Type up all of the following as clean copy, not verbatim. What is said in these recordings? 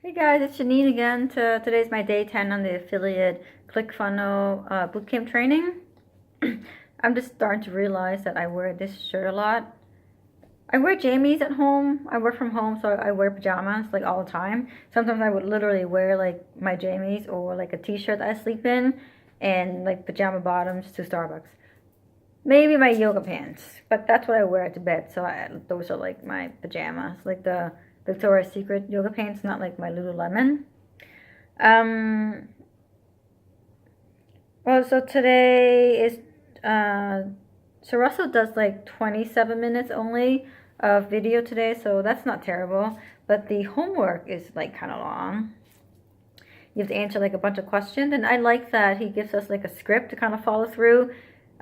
Hey guys, it's Janine again. Today's my day 10 on the affiliate ClickFunnels bootcamp training. I'm just starting to realize that I wear this shirt a lot. I wear jammies at home. I work from home, so I wear pajamas like all the time. Sometimes I would literally wear like my jammies or like a t-shirt that I sleep in and like pajama bottoms to Starbucks. Maybe my yoga pants, but that's what I wear to bed. So those are like my pajamas, like the Victoria's Secret yoga pants, not like my Lululemon. Um, well, so today is, so Russell does like 27 minutes only of video today, so that's not terrible. But the homework is like kind of long. You have to answer like a bunch of questions, and I like that he gives us like a script to kind of follow through.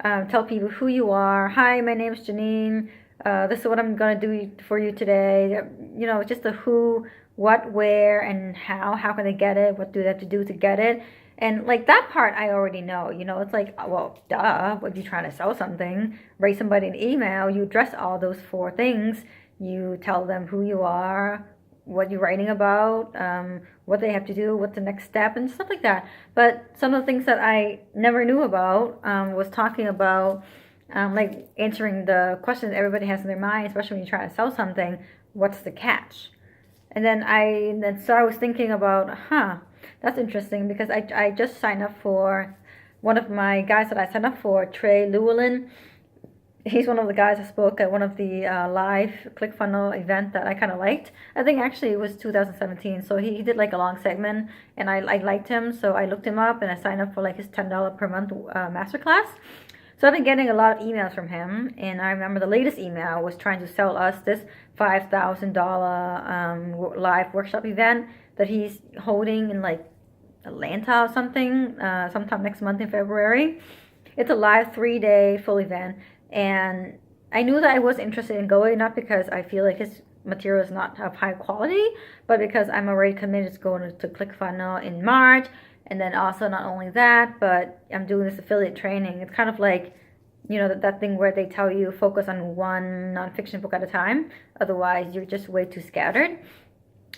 Tell people who you are. Hi, my name is Janine. This is what I'm going to do for you today. You know, just the who, what, where, and how. How can they get it? What do they have to do to get it? And like that part I already know. You know, it's like, well, duh. What are you trying to sell something? Write somebody an email. You address all those four things. You tell them who you are, what you're writing about, what they have to do, what's the next step, and stuff like that. But some of the things that I never knew about was talking about like answering the questions everybody has in their mind, especially when you try to sell something. What's the catch? And then so I was thinking about, that's interesting because I just signed up for one of my guys that I signed up for, Trey Llewellyn. He's one of the guys that spoke at one of the live ClickFunnels event that I kind of liked. I think actually it was 2017. So he did like a long segment, and I liked him. So I looked him up and I signed up for like his $10 per month masterclass. So I've been getting a lot of emails from him, and I remember the latest email was trying to sell us this $5,000 live workshop event that he's holding in like Atlanta or something, sometime next month in February. It's a live 3-day full event, and I knew that I was interested in going, not because I feel like his material is not of high quality, but because I'm already committed to going to ClickFunnels in March. And then also not only that, but I'm doing this affiliate training. It's kind of like, you know, that thing where they tell you focus on one nonfiction book at a time. Otherwise, you're just way too scattered.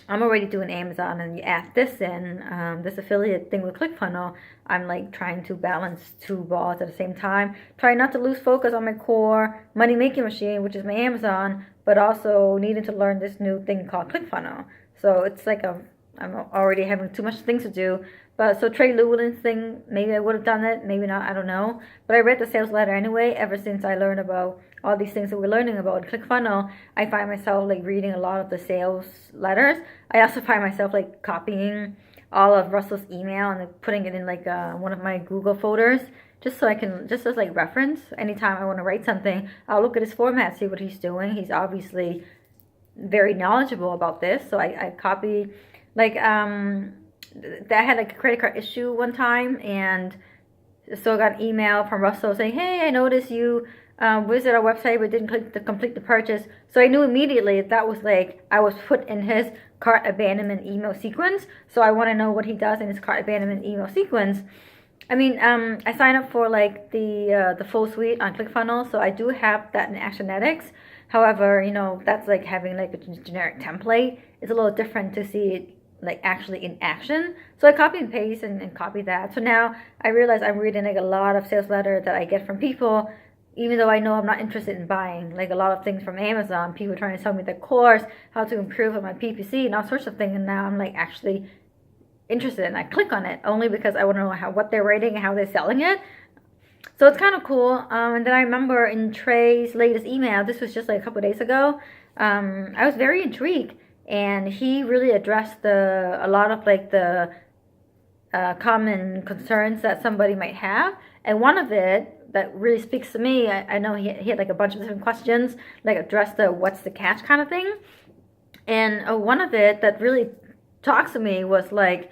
I'm already doing Amazon, and you add this in, this affiliate thing with ClickFunnels. I'm like trying to balance two balls at the same time. Trying not to lose focus on my core money-making machine, which is my Amazon, but also needing to learn this new thing called ClickFunnels. So it's like I'm already having too much things to do. But so Trey Llewellyn's thing, maybe I would have done it, maybe not, I don't know. But I read the sales letter anyway, ever since I learned about all these things that we're learning about ClickFunnels. I find myself like reading a lot of the sales letters. I also find myself like copying all of Russell's email and putting it in like one of my Google folders, just so I can, just as like reference. Anytime I want to write something, I'll look at his format, see what he's doing. He's obviously very knowledgeable about this, so I copy like I had like a credit card issue one time, and so I got an email from Russell saying, hey, I noticed you visited our website but didn't click to complete the purchase. So I knew immediately that was like I was put in his cart abandonment email sequence. So I want to know what he does in his cart abandonment email sequence. I mean, I signed up for like the full suite on ClickFunnels, so I do have that in Actionetics. However, you know, that's like having like a generic template. It's a little different to see it like actually in action. So I copy and paste and copy that. So now I realize I'm reading like a lot of sales letter that I get from people, even though I know I'm not interested in buying. Like a lot of things from Amazon, people trying to sell me the course, how to improve on my PPC and all sorts of things. And now I'm like actually interested, and I click on it only because I want to know what they're writing and how they're selling it. So it's kind of cool. And then I remember in Trey's latest email, this was just like a couple of days ago, I was very intrigued. And he really addressed a lot of like the common concerns that somebody might have. And one of it that really speaks to me, I know he had like a bunch of different questions, like address the what's the catch kind of thing. And one of it that really talks to me was like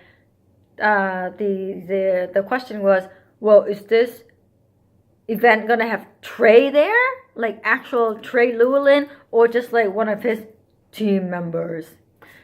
the question was, well, is this event gonna have Trey there, like actual Trey Llewellyn, or just like one of his team members?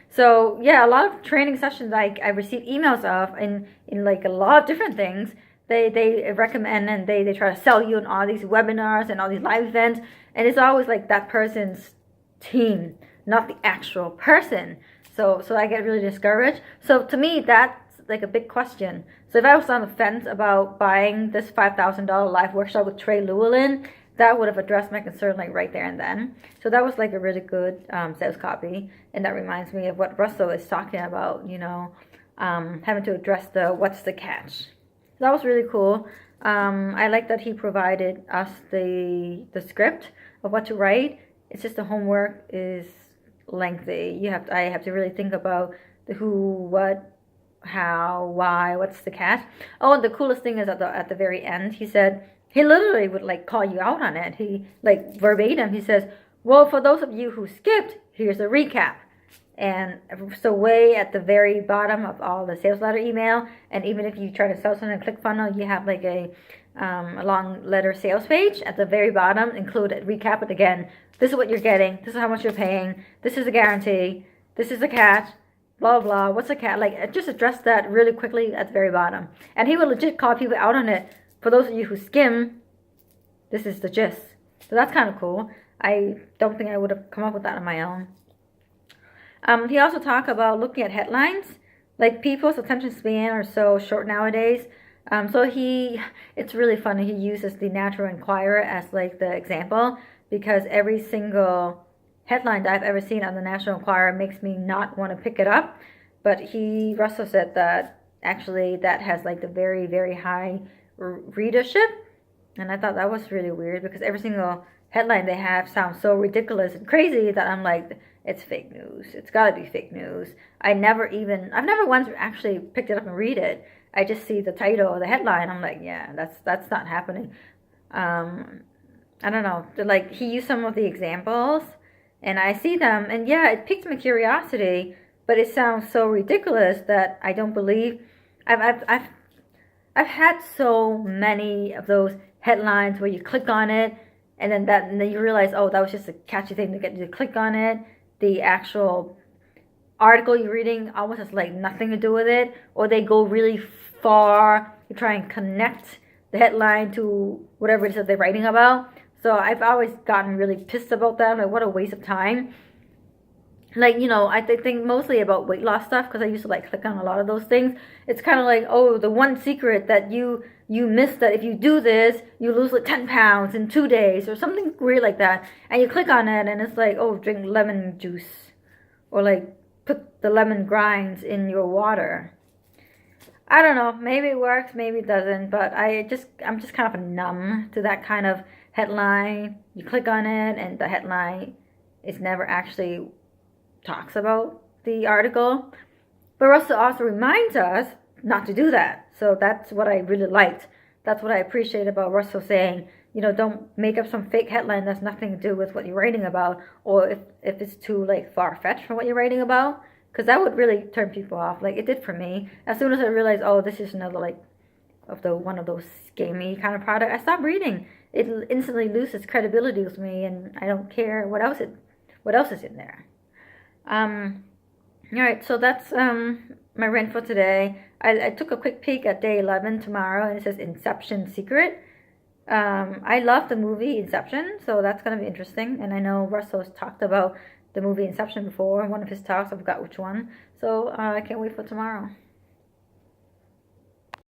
So yeah, a lot of training sessions I receive emails of in like a lot of different things. They recommend, and they try to sell you in all these webinars and all these live events, and it's always like that person's team, not the actual person. So I get really discouraged. So to me, that's like a big question. So if I was on the fence about buying this $5,000 live workshop with Trey Llewellyn, that would have addressed my concern like right there and then. So that was like a really good sales copy, and that reminds me of what Russell is talking about, having to address the what's the catch. So that was really cool. I like that he provided us the script of what to write. It's just the homework is lengthy. I have to really think about the who, what, how, why, what's the catch. Oh, and the coolest thing is at the very end, he said he literally would like call you out on it. He like verbatim, he says, "Well, for those of you who skipped, here's a recap." And so way at the very bottom of all the sales letter email, and even if you try to sell something in ClickFunnels, you have like a long letter sales page. At the very bottom, included, recap it again. This is what you're getting. This is how much you're paying. This is a guarantee. This is a catch. Blah, blah. What's a catch? Like, just address that really quickly at the very bottom. And he would legit call people out on it. For those of you who skim, this is the gist. So that's kind of cool. I don't think I would have come up with that on my own. He also talked about looking at headlines. Like, people's attention span are so short nowadays. It's really funny. He uses the Natural Enquirer as like the example, because every single headline that I've ever seen on the National Enquirer makes me not want to pick it up. But Russell said that actually that has like the very, very high readership. And I thought that was really weird, because every single headline they have sounds so ridiculous and crazy that I'm like, it's fake news. It's got to be fake news. I've never once actually picked it up and read it. I just see the title or the headline. I'm like, yeah, that's not happening. I don't know. Like, he used some of the examples, and I see them, and yeah, it piqued my curiosity, but it sounds so ridiculous that I don't believe. I've had so many of those headlines where you click on it, and then you realize, oh, that was just a catchy thing to get you to click on it. The actual article you're reading almost has like nothing to do with it, or they go really far to try and connect the headline to whatever it is that they're writing about. So I've always gotten really pissed about that. Like, what a waste of time. Like, I think mostly about weight loss stuff, because I used to like click on a lot of those things. It's kind of like, oh, the one secret that you missed, that if you do this, you lose like 10 pounds in 2 days, or something weird like that. And you click on it, and it's like, oh, drink lemon juice, or like put the lemon grinds in your water. I don't know. Maybe it works, maybe it doesn't. But I'm just kind of numb to that kind of headline. You click on it, and the headline is never actually talks about the article. But Russell also reminds us not to do that. So that's what I really liked. That's what I appreciate about Russell saying, don't make up some fake headline that's nothing to do with what you're writing about, or if it's too like far-fetched from what you're writing about, because that would really turn people off. Like it did for me. As soon as I realized, oh, this is another like one of those scammy kind of product, I stopped reading. It instantly loses credibility with me, and I don't care what else is in there. Alright, so that's my rant for today. I took a quick peek at day 11 tomorrow, and it says Inception Secret. I love the movie Inception, so that's going to be interesting. And I know Russell's talked about the movie Inception before in one of his talks. I forgot which one. So I can't wait for tomorrow.